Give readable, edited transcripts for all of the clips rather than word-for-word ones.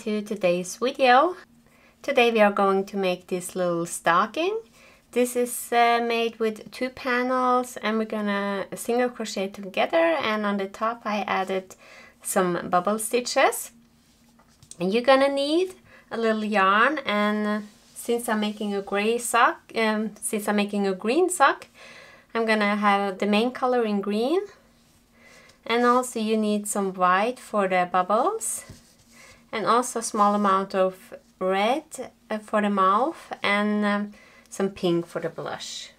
To today's video. Today we are going to make this little stocking. This is made with 2 panels, and we're gonna single crochet together, and on the top I added some bubble stitches. And you're gonna need a little yarn, and since I'm making a green sock, I'm gonna have the main color in green, and also you need some white for the bubbles. And also a small amount of red for the mouth, and some pink for the blush.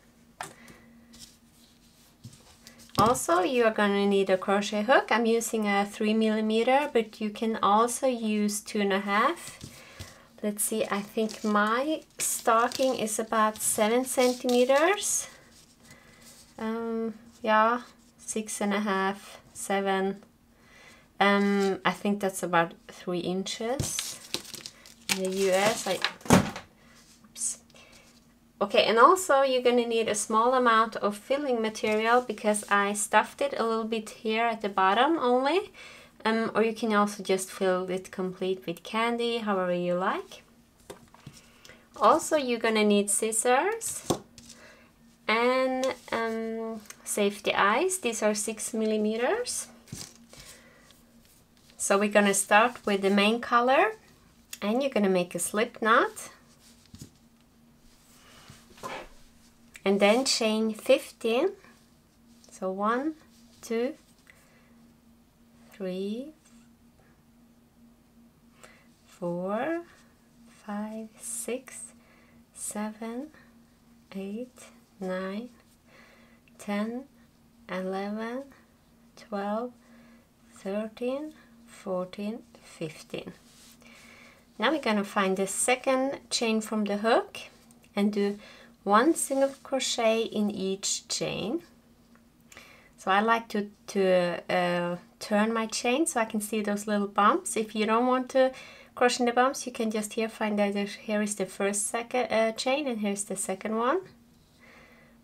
Also, you are going to need a crochet hook. I'm using a 3mm, but you can also use 2.5. Let's see, I think my stocking is about 7 centimeters. Yeah, 6.5, 7. I think that's about 3 inches. In the US, oops. Okay, and also you're gonna need a small amount of filling material because I stuffed it a little bit here at the bottom only. Or you can also just fill it complete with candy, however you like. Also, you're gonna need scissors and safety eyes. These are 6mm. So we're gonna start with the main color, and you're gonna make a slip knot, and then chain 15. So 1, 2, 3, 4, 5, 6, 7, 8, 9, 10, 11, 12, 13, 14, 15. Now we're going to find the second chain from the hook and do 1 single crochet in each chain. So I like to turn my chain so I can see those little bumps. If you don't want to crochet in the bumps, you can just find that here is the first chain, and here's the second one.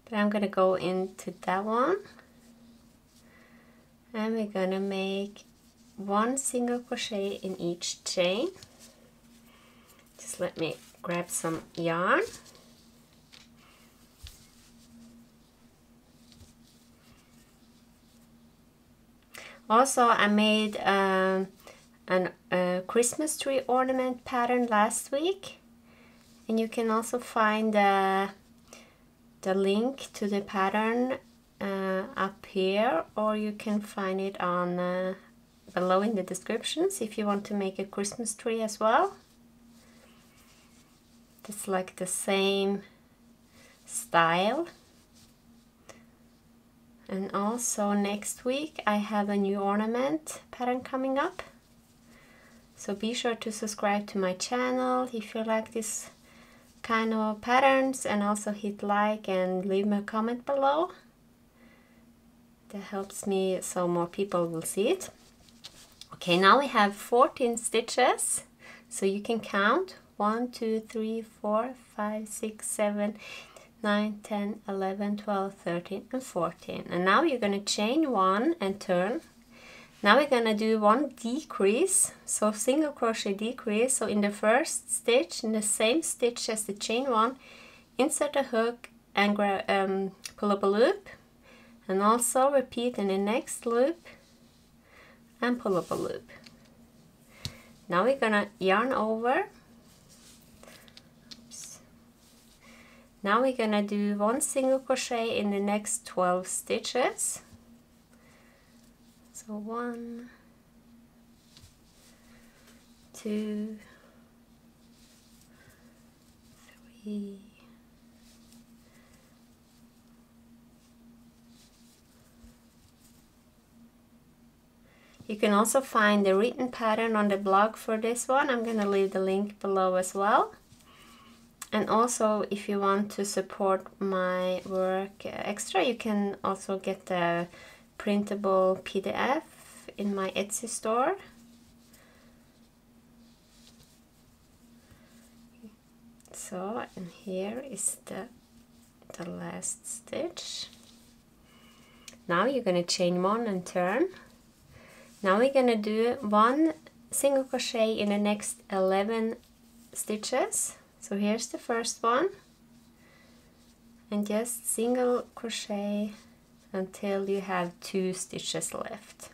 But I'm going to go into that one, and we're going to make 1 single crochet in each chain. Just let me grab some yarn. Also, I made a Christmas tree ornament pattern last week, and you can also find the link to the pattern up here, or you can find it on below in the descriptions if you want to make a Christmas tree as well. It's like the same style. And also next week I have a new ornament pattern coming up. So be sure to subscribe to my channel if you like this kind of patterns, and also hit like and leave me a comment below. That helps me so more people will see it. Okay, now we have 14 stitches, so you can count 1, 2, 3, 4, 5, 6, 7, 9, 10, 11, 12, 13, and 14. And now you're going to chain 1 and turn. Now we're going to do 1 decrease, so single crochet decrease. So in the first stitch, in the same stitch as the chain 1, insert a hook and pull up a loop, and also repeat in the next loop and pull up a loop. Now we're gonna yarn over. Oops. Now we're gonna do 1 single crochet in the next 12 stitches. So 1, 2, 3, 4. You can also find the written pattern on the blog for this one. I'm going to leave the link below as well. And also, if you want to support my work extra, you can also get the printable PDF in my Etsy store. So, and here is the last stitch. Now you're going to chain 1 and turn. Now we're going to do 1 single crochet in the next 11 stitches. So here's the first one, and just single crochet until you have 2 stitches left.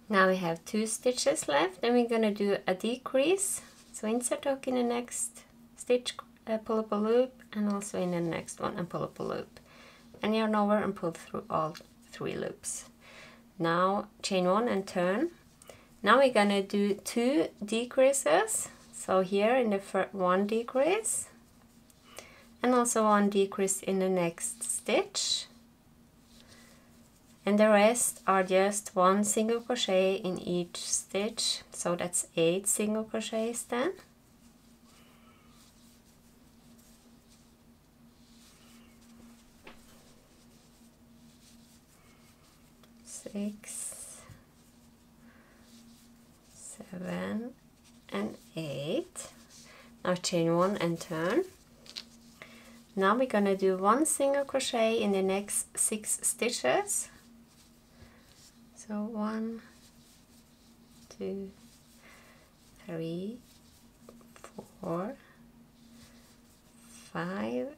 Now we have 2 stitches left, and we're going to do a decrease. So insert hook in the next stitch, pull up a loop, and also in the next one and pull up a loop. And yarn over and pull through all 3 loops. Now chain 1 and turn. Now we're going to do 2 decreases. So here in the first 1 decrease, and also 1 decrease in the next stitch. And the rest are just 1 single crochet in each stitch, so that's 8 single crochets then. Six, 7, and 8. Now chain 1 and turn. Now we're gonna do 1 single crochet in the next 6 stitches. So 1, 2, 3, 4, 5,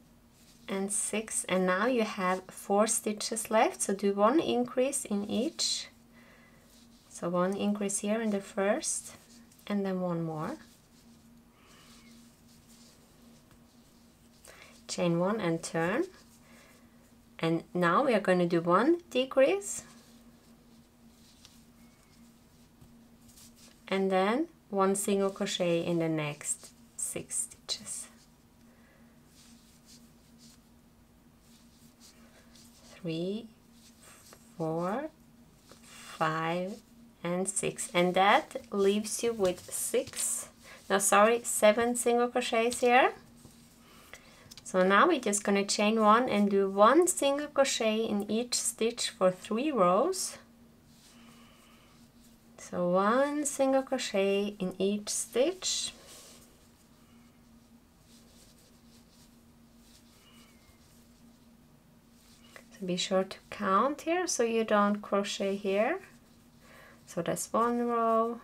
and 6, and now you have 4 stitches left, so do 1 increase in each. So 1 increase here in the first, and then 1 more. Chain 1 and turn, and now we are going to do 1 decrease, and then 1 single crochet in the next 6 stitches. 3, 4, 5, and 6, and that leaves you with 7 single crochets here. So now we're just going to chain 1 and do 1 single crochet in each stitch for 3 rows. So 1 single crochet in each stitch. So be sure to count here so you don't crochet here. So that's 1 row.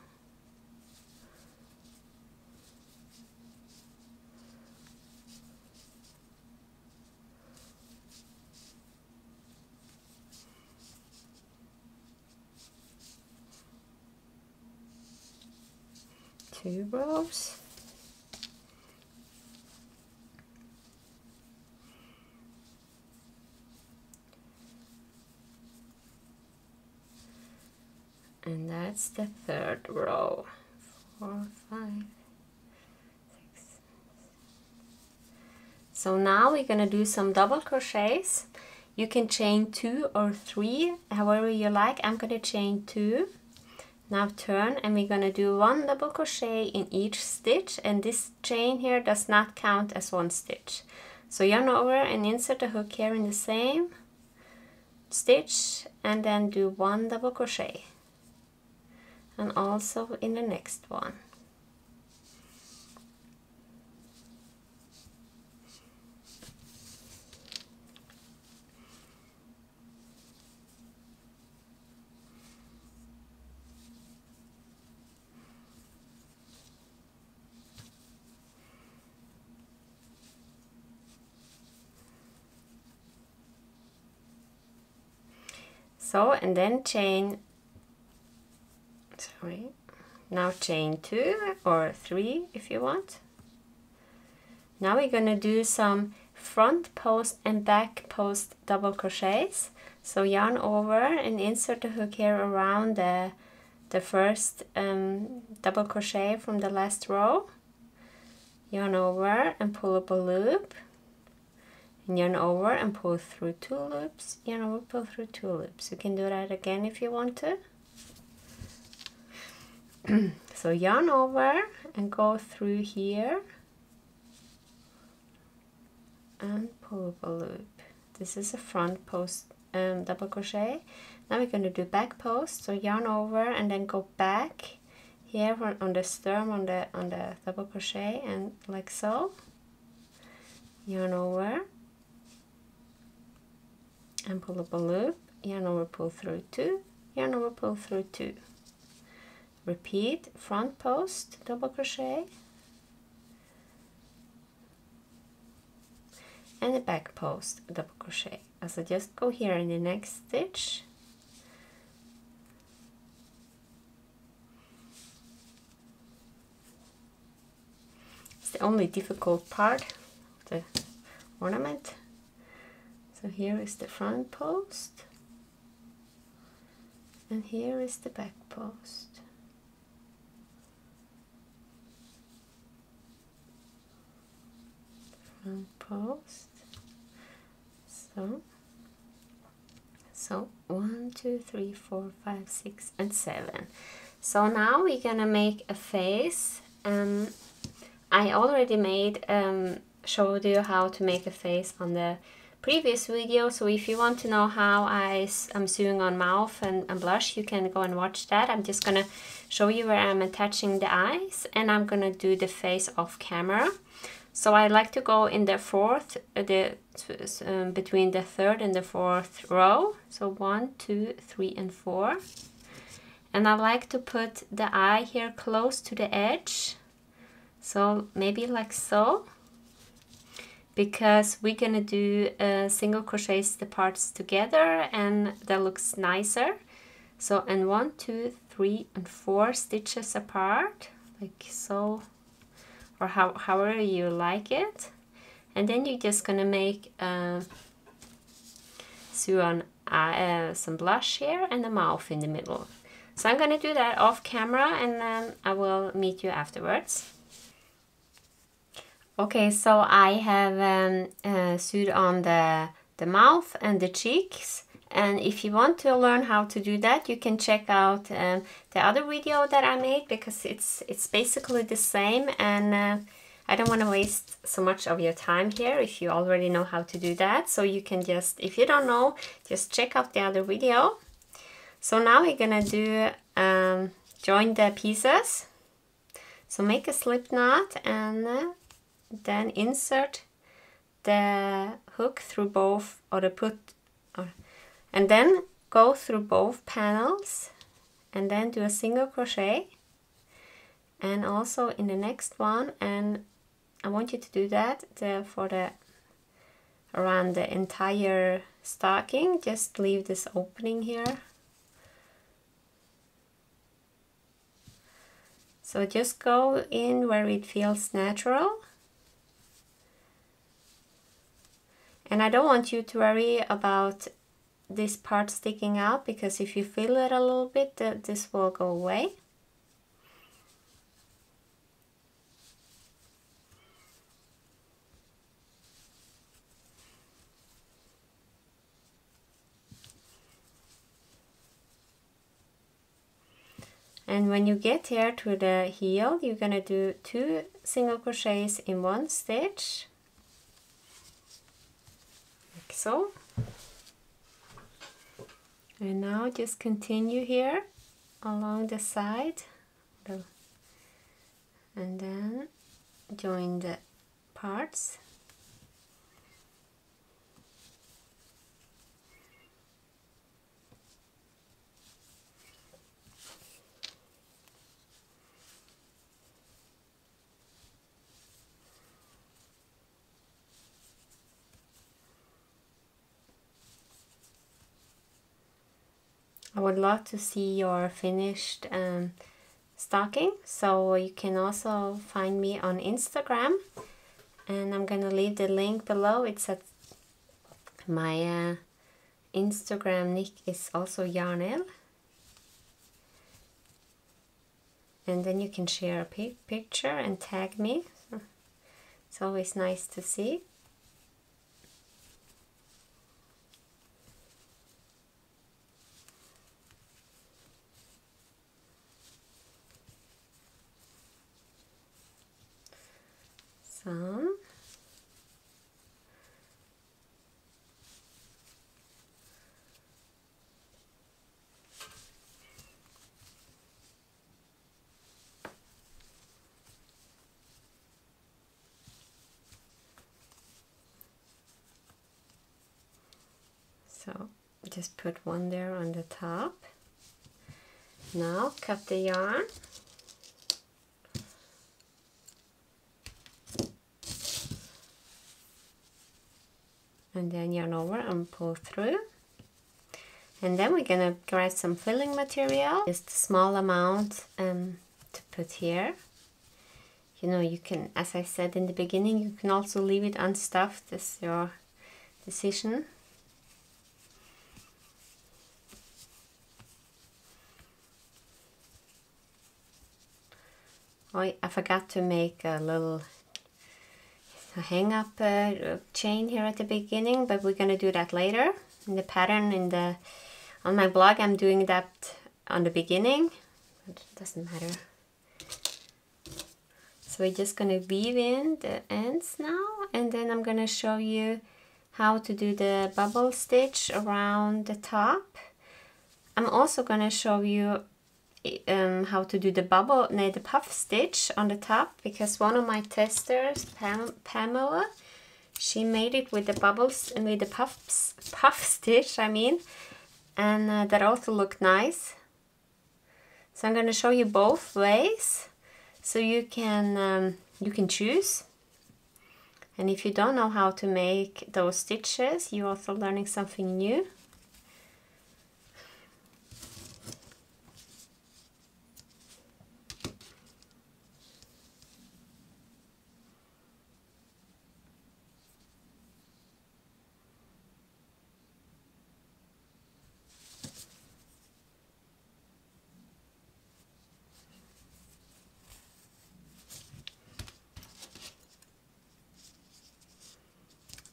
Two rows. And that's the 3rd row. 4, 5, 6. So now we're going to do some double crochets. You can chain 2 or 3, however you like. I'm going to chain 2. Now turn, and we're going to do 1 double crochet in each stitch, and this chain here does not count as 1 stitch. So yarn over and insert a hook here in the same stitch, and then do 1 double crochet, and also in the next one. So, and then chain, now chain 2 or 3 if you want. Now we're going to do some front post and back post double crochets. So yarn over and insert the hook here around the first double crochet from the last row. Yarn over and pull up a loop, and yarn over and pull through 2 loops, yarn over, pull through 2 loops. You can do that again if you want to. So yarn over and go through here and pull up a loop. This is a front post double crochet. Now we're going to do back post, so yarn over and then go back here on the stern on the double crochet, and like so. Yarn over and pull up a loop, yarn over, pull through 2, yarn over, pull through 2. Repeat front post double crochet and the back post double crochet. So just go here in the next stitch, it's the only difficult part of the ornament. So here is the front post and here is the back post. Front post. So 1, 2, 3, 4, 5, 6, and 7. So now we're gonna make a face. I already showed you how to make a face on the previous video, so if you want to know how I'm sewing on mouth and blush, you can go and watch that. I'm just gonna show you where I'm attaching the eyes, and I'm gonna do the face off camera. So I like to go in the fourth, between the third and the fourth row. So 1, 2, 3, and 4. And I like to put the eye here close to the edge. So maybe like so. Because we're gonna do single crochets the parts together, and that looks nicer. So, and 1, 2, 3, and 4 stitches apart, like so. Or however you like it, and then you're just gonna make sew on some blush here and a mouth in the middle. So I'm gonna do that off camera, and then I will meet you afterwards. Okay, so I have sewed on the mouth and the cheeks. And if you want to learn how to do that, you can check out the other video that I made, because it's basically the same, and I don't want to waste so much of your time here if you already know how to do that. So you can just, if you don't know, just check out the other video. So now we're gonna do join the pieces. So make a slip knot and then insert the hook through both, and then go through both panels and then do a single crochet, and also in the next one, and I want you to do that around the entire stocking. Just leave this opening here. So just go in where it feels natural. And I don't want you to worry about this part sticking out, because if you feel it a little bit, this will go away. And when you get here to the heel, you're gonna do 2 single crochets in 1 stitch, like so. And now just continue here along the side, and then join the parts. I would love to see your finished stocking, so you can also find me on Instagram, and I'm gonna leave the link below. It's at my Instagram nick is also Yarnel, and then you can share a picture and tag me. It's always nice to see. some. So just put one there on the top. Now cut the yarn. And then yarn over and pull through. And then we're gonna grab some filling material, just a small amount to put here. You know, you can, as I said in the beginning, you can also leave it unstuffed. That's your decision. Oh, I forgot to make a little hang up chain here at the beginning, but we're gonna do that later. In the pattern on my blog, I'm doing that on the beginning. It doesn't matter. So we're just gonna weave in the ends now, and then I'm gonna show you how to do the bubble stitch around the top. I'm also gonna show you how to do the puff stitch on the top, because one of my testers, Pamela, she made it with the bubbles and with the puff stitch, I mean, and that also looked nice. So I'm going to show you both ways, so you can choose. And if you don't know how to make those stitches, you're also learning something new.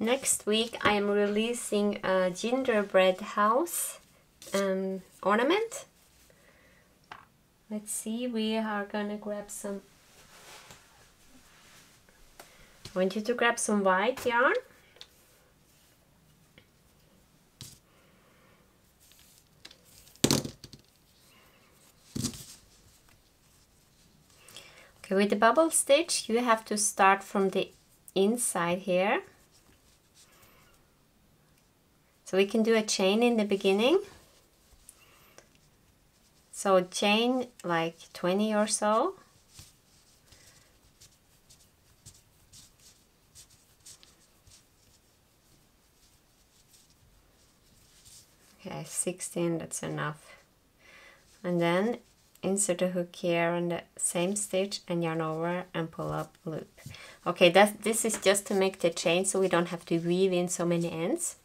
Next week I am releasing a gingerbread house ornament. Let's see, we are gonna grab some, I want you to grab some white yarn. Okay, with the bubble stitch you have to start from the inside here. So we can do a chain in the beginning. So chain like 20 or so. Okay, 16, that's enough. And then insert a hook here on the same stitch and yarn over and pull up loop. Okay, this is just to make the chain so we don't have to weave in so many ends.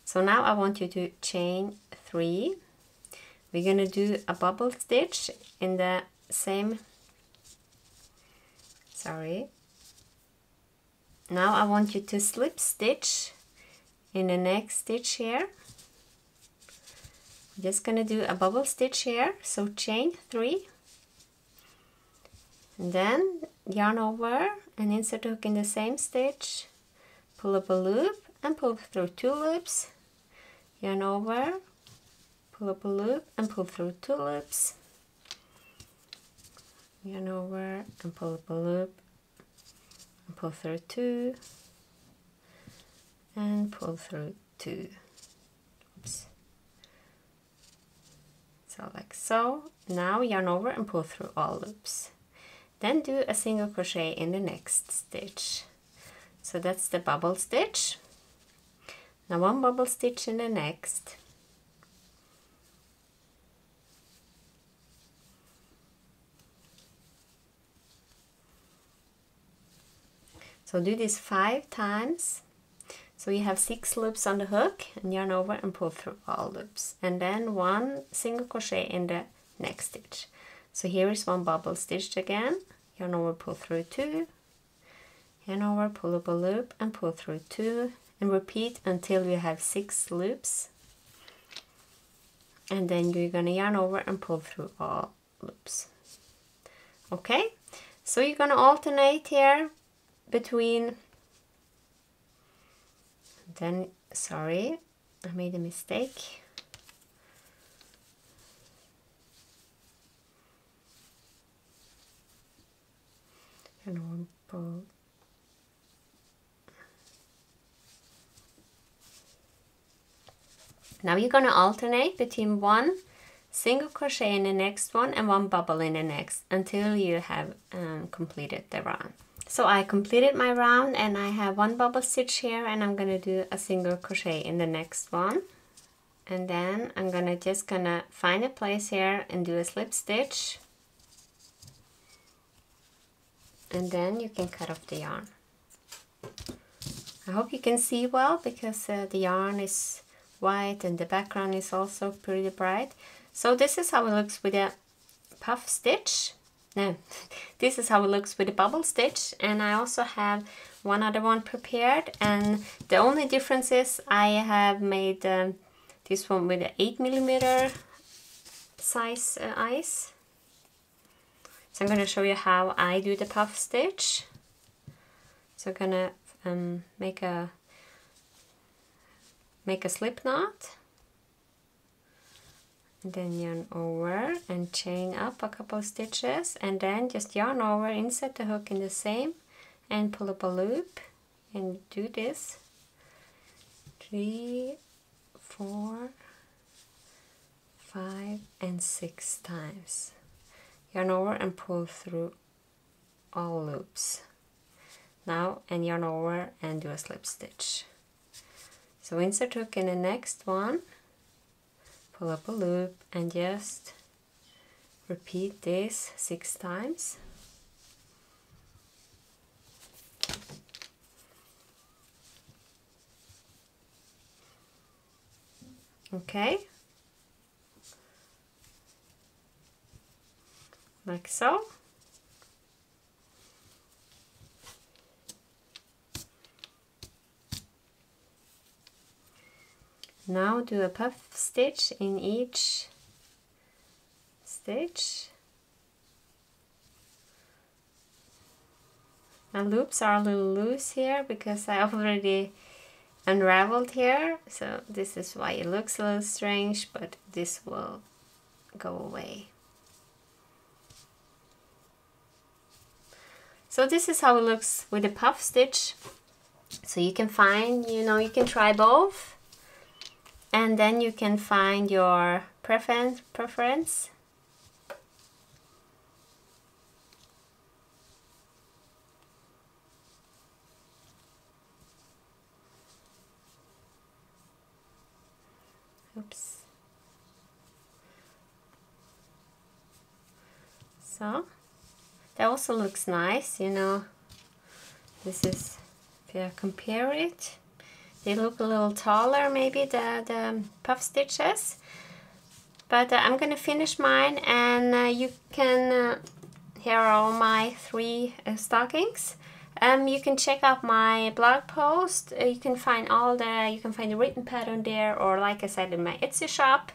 So now I want you to chain 3. We're gonna do a bubble stitch in the same, now I want you to slip stitch in the next stitch here. I'm just gonna do a bubble stitch here, so chain 3, and then yarn over and insert hook in the same stitch, pull up a loop and pull through 2 loops, yarn over, pull up a loop and pull through 2 loops, yarn over and pull up a loop and pull through 2 and pull through 2. Oops. So like so. Now yarn over and pull through all loops. Then do a single crochet in the next stitch. So that's the bubble stitch. Now 1 bubble stitch in the next. So do this 5 times. So you have 6 loops on the hook and yarn over and pull through all loops. And then 1 single crochet in the next stitch. So here is 1 bubble stitched again. Yarn over, pull through 2. Yarn over, pull up a loop and pull through 2. And repeat until you have 6 loops. And then you're gonna yarn over and pull through all loops. Okay, so you're gonna alternate here between, then, sorry, I made a mistake. And one pull. Now you're going to alternate between one single crochet in the next one and one bubble in the next until you have completed the round. So I completed my round and I have one bubble stitch here, and I'm going to do a single crochet in the next one. And then I'm just gonna find a place here and do a slip stitch. And then you can cut off the yarn. I hope you can see well because the yarn is white and the background is also pretty bright. So this is how it looks with a puff stitch. No, this is how it looks with a bubble stitch, and I also have one other one prepared, and the only difference is I have made this one with an 8mm size eyes. So I'm going to show you how I do the puff stitch. So I'm going to make a slip knot, and then yarn over and chain up a couple of stitches, and then just yarn over, insert the hook in the same, and pull up a loop, and do this 3, 4, 5, and 6 times. Yarn over and pull through all loops. Now, and yarn over and do a slip stitch. So insert hook in the next one, pull up a loop, and just repeat this 6 times. Okay, like so. Now do a puff stitch in each stitch. My loops are a little loose here because I already unraveled here, so this is why it looks a little strange, but this will go away. So this is how it looks with a puff stitch. So you can find, you can try both. And then you can find your preference. Oops. So that also looks nice, This is, if you compare it, they look a little taller, maybe the puff stitches, but I'm gonna finish mine, and you can, here are all my 3 stockings. You can check out my blog post. You can find the written pattern there, or like I said, in my Etsy shop.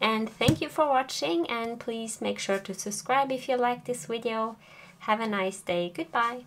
And thank you for watching, and please make sure to subscribe if you like this video. Have a nice day. Goodbye.